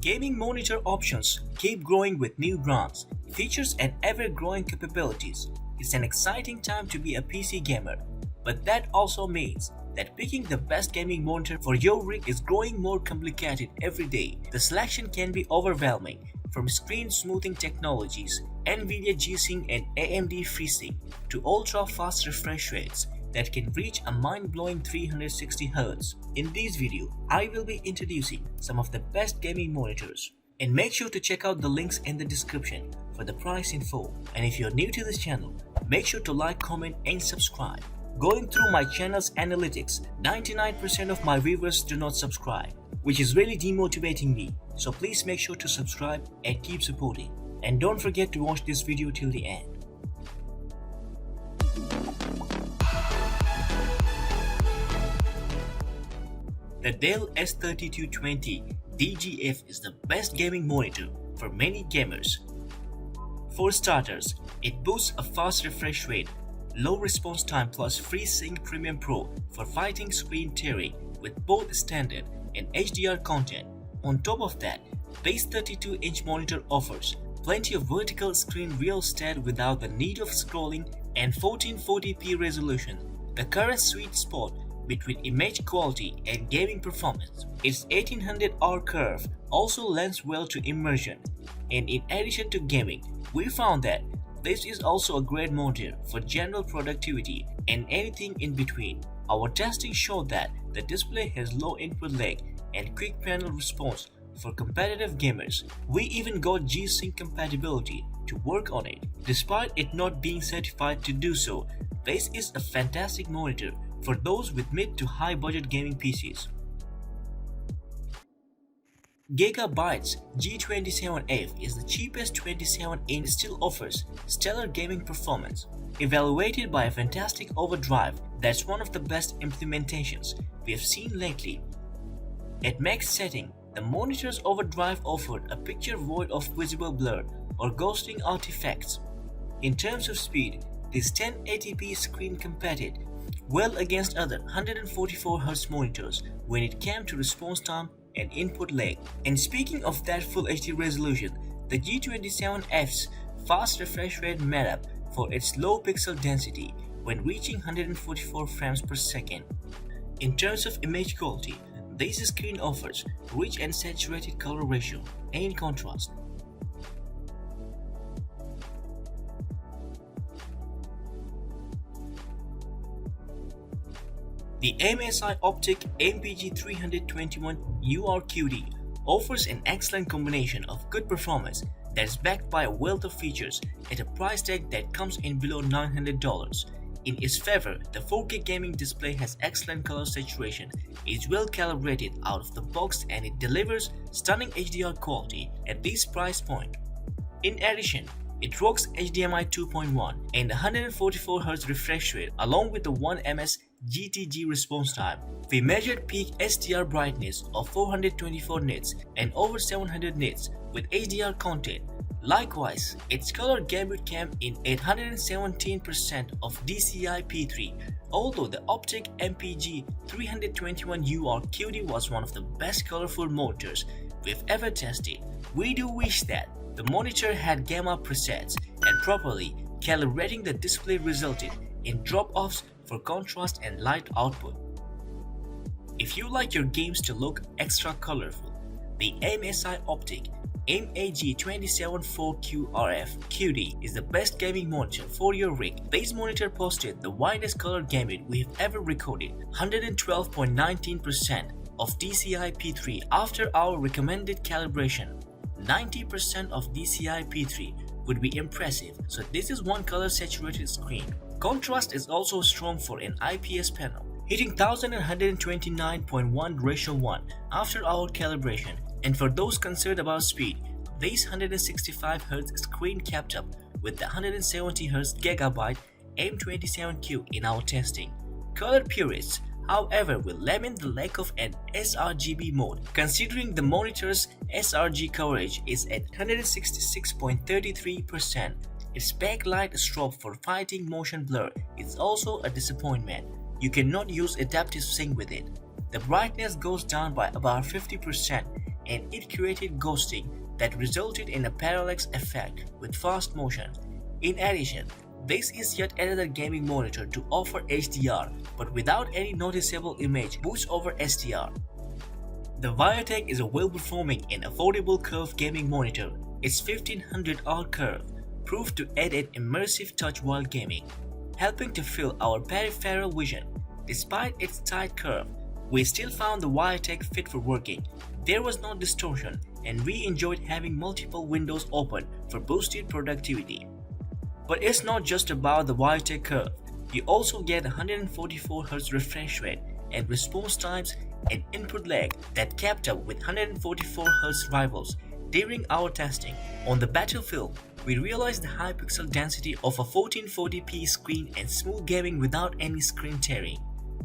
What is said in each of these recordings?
Gaming monitor options keep growing with new brands, features, and ever-growing capabilities. It's an exciting time to be a PC gamer, but that also means that picking the best gaming monitor for your rig is growing more complicated every day. The selection can be overwhelming, from screen smoothing technologies, Nvidia G-Sync and AMD FreeSync, to ultra-fast refresh rates that can reach a mind-blowing 360Hz. In this video, I will be introducing some of the best gaming monitors. And make sure to check out the links in the description for the price info. And if you're new to this channel, make sure to like, comment and subscribe. Going through my channel's analytics, 99% of my viewers do not subscribe, which is really demotivating me. So please make sure to subscribe and keep supporting. And don't forget to watch this video till the end. The Dell S3220 DGF is the best gaming monitor for many gamers. For starters, it boasts a fast refresh rate, low response time plus FreeSync Premium Pro for fighting screen tearing with both standard and HDR content. On top of that, this 32-inch monitor offers plenty of vertical screen real estate without the need of scrolling and 1440p resolution, the current sweet spot between image quality and gaming performance. Its 1800R curve also lends well to immersion, and in addition to gaming, we found that this is also a great monitor for general productivity and anything in between. Our testing showed that the display has low input lag and quick panel response for competitive gamers. We even got G-Sync compatibility to work on it. Despite it not being certified to do so, this is a fantastic monitor for those with mid to high budget gaming PCs. Gigabyte's G27F is the cheapest 27-inch, still offers stellar gaming performance. Evaluated by a fantastic overdrive, that's one of the best implementations we have seen lately. At max setting, the monitor's overdrive offered a picture void of visible blur or ghosting artifacts. In terms of speed, this 1080p screen competed well against other 144Hz monitors when it came to response time and input lag. And speaking of that Full HD resolution, the G27F's fast refresh rate made up for its low pixel density when reaching 144 frames per second. In terms of image quality, this screen offers rich and saturated color ratio and contrast. The MSI Optic MPG321 URQD offers an excellent combination of good performance that is backed by a wealth of features at a price tag that comes in below $900. In its favor, the 4K gaming display has excellent color saturation, is well calibrated out of the box, and it delivers stunning HDR quality at this price point. In addition, it rocks HDMI 2.1 and 144Hz refresh rate along with the 1ms GTG response time. We measured peak SDR brightness of 424 nits and over 700 nits with HDR content. Likewise, its color gamut came in at 117% of DCI-P3. Although the Optic MPG321UR QD was one of the best colorful monitors we've ever tested, we do wish that the monitor had gamma presets, and properly calibrating the display resulted in drop-offs for contrast and light output. If you like your games to look extra colorful, the MSI Optic MAG274QRF QD is the best gaming monitor for your rig. This monitor posted the widest color gamut we have ever recorded, 112.19% of DCI-P3 after our recommended calibration. 90% of DCI-P3 would be impressive, so this is one color saturated screen. Contrast is also strong for an IPS panel, hitting 1129.1:1 after our calibration. And for those concerned about speed, this 165Hz screen kept up with the 170Hz Gigabyte M27Q in our testing. Color purists, however, will lament the lack of an sRGB mode, considering the monitor's sRG coverage is at 166.33%. Its backlight strobe for fighting motion blur is also a disappointment. You cannot use adaptive sync with it. The brightness goes down by about 50% and it created ghosting that resulted in a parallax effect with fast motion. In addition, this is yet another gaming monitor to offer HDR but without any noticeable image boost over SDR. The VIOTech is a well-performing and affordable curved gaming monitor. Its 1500R curve proved to add an immersive touch while gaming, helping to fill our peripheral vision. Despite its tight curve, we still found the VIOTech fit for working. There was no distortion, and we enjoyed having multiple windows open for boosted productivity. But it's not just about the VIOTech curve. You also get 144Hz refresh rate and response times and input lag that kept up with 144Hz rivals during our testing. On the battlefield, we realized the high pixel density of a 1440p screen and smooth gaming without any screen tearing.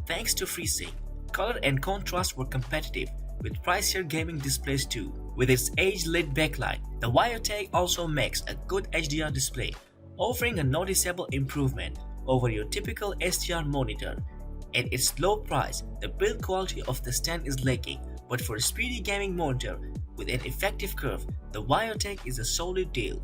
Thanks to FreeSync, color and contrast were competitive with pricier gaming displays too. With its edge-lit backlight, the VIOTech also makes a good HDR display, offering a noticeable improvement over your typical SDR monitor. At its low price, the build quality of the stand is lacking, but for a speedy gaming monitor with an effective curve, the VIOTech is a solid deal.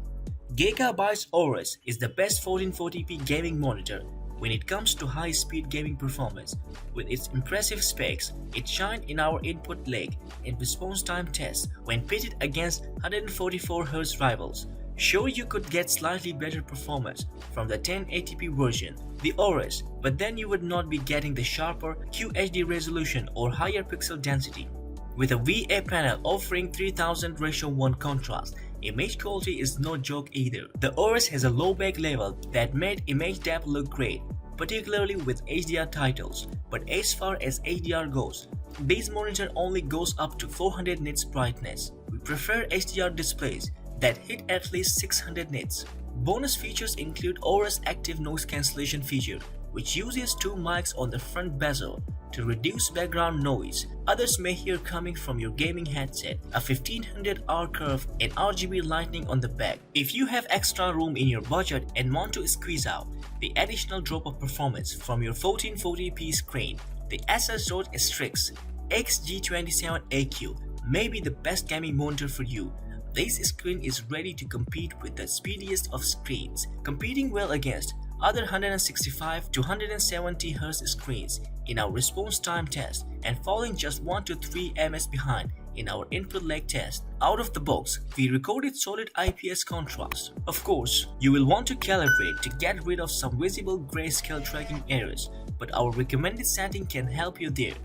Gigabyte's Aorus is the best 1440p gaming monitor when it comes to high-speed gaming performance. With its impressive specs, it shined in our input lag and response time tests when pitted against 144Hz rivals. Sure, you could get slightly better performance from the 1080p version, the Aorus, but then you would not be getting the sharper QHD resolution or higher pixel density. With a VA panel offering 3000:1 contrast, image quality is no joke either. The Aorus has a low back level that made image depth look great, particularly with HDR titles, but as far as HDR goes, this monitor only goes up to 400 nits brightness. We prefer HDR displays that hit at least 600 nits. Bonus features include Aorus Active Noise Cancellation feature, which uses two mics on the front bezel to reduce background noise others may hear coming from your gaming headset, a 1500R curve and RGB lighting on the back. If you have extra room in your budget and want to squeeze out the additional drop of performance from your 1440p screen, the Asus ROG Strix XG27AQ may be the best gaming monitor for you. This screen is ready to compete with the speediest of screens, competing well against other 165 to 170Hz screens in our response time test and falling just 1 to 3 ms behind in our input lag test. Out of the box, we recorded solid IPS contrast. Of course, you will want to calibrate to get rid of some visible grayscale tracking errors, but our recommended setting can help you there.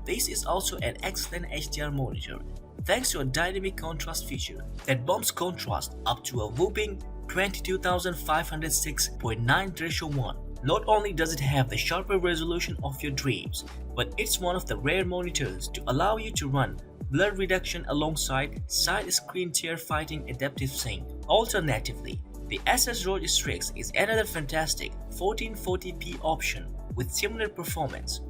This is also an excellent HDR monitor, thanks to a dynamic contrast feature that bumps contrast up to a whopping 22,506.9:1. Not only does it have the sharper resolution of your dreams, but it's one of the rare monitors to allow you to run blur reduction alongside side screen tear fighting adaptive sync. Alternatively, the Asus ROG Strix is another fantastic 1440p option with similar performance.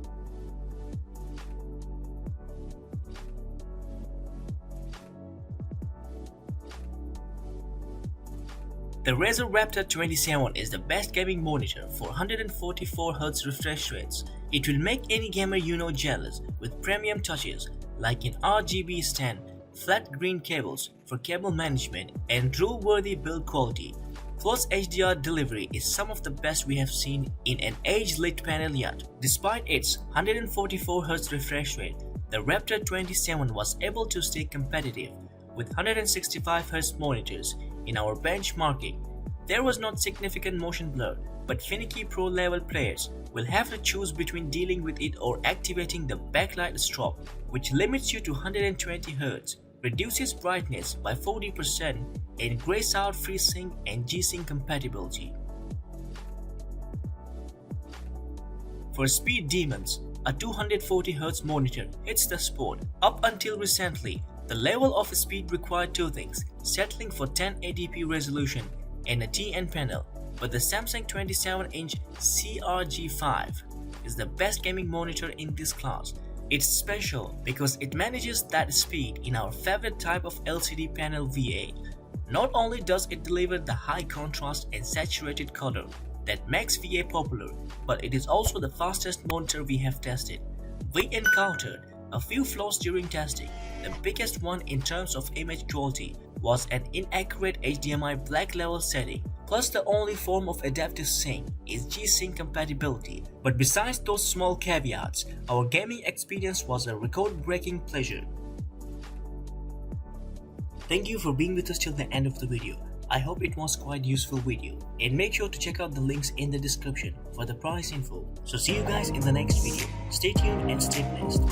The Razer Raptor 27 is the best gaming monitor for 144Hz refresh rates. It will make any gamer you know jealous with premium touches like an RGB stand, flat green cables for cable management, and drool-worthy build quality. Plus, HDR delivery is some of the best we have seen in an edge-lit panel yet. Despite its 144Hz refresh rate, the Raptor 27 was able to stay competitive with 165Hz monitors. In our benchmarking, there was not significant motion blur, but finicky pro-level players will have to choose between dealing with it or activating the backlight strobe, which limits you to 120Hz, reduces brightness by 40%, and grays out FreeSync and G-Sync compatibility. For speed demons, a 240Hz monitor hits the spot. Up until recently, the level of speed required two things: settling for 1080p resolution and a TN panel, but the Samsung 27-inch CRG5 is the best gaming monitor in this class. It's special because it manages that speed in our favorite type of LCD panel VA. Not only does it deliver the high contrast and saturated color that makes VA popular, but it is also the fastest monitor we have tested. We encountered A few flaws during testing. The biggest one in terms of image quality was an inaccurate HDMI black level setting. Plus, the only form of adaptive sync is G-Sync compatibility. But besides those small caveats, our gaming experience was a record-breaking pleasure. Thank you for being with us till the end of the video. I hope it was quite useful video, and make sure to check out the links in the description for the price info. So see you guys in the next video. Stay tuned and stay blessed.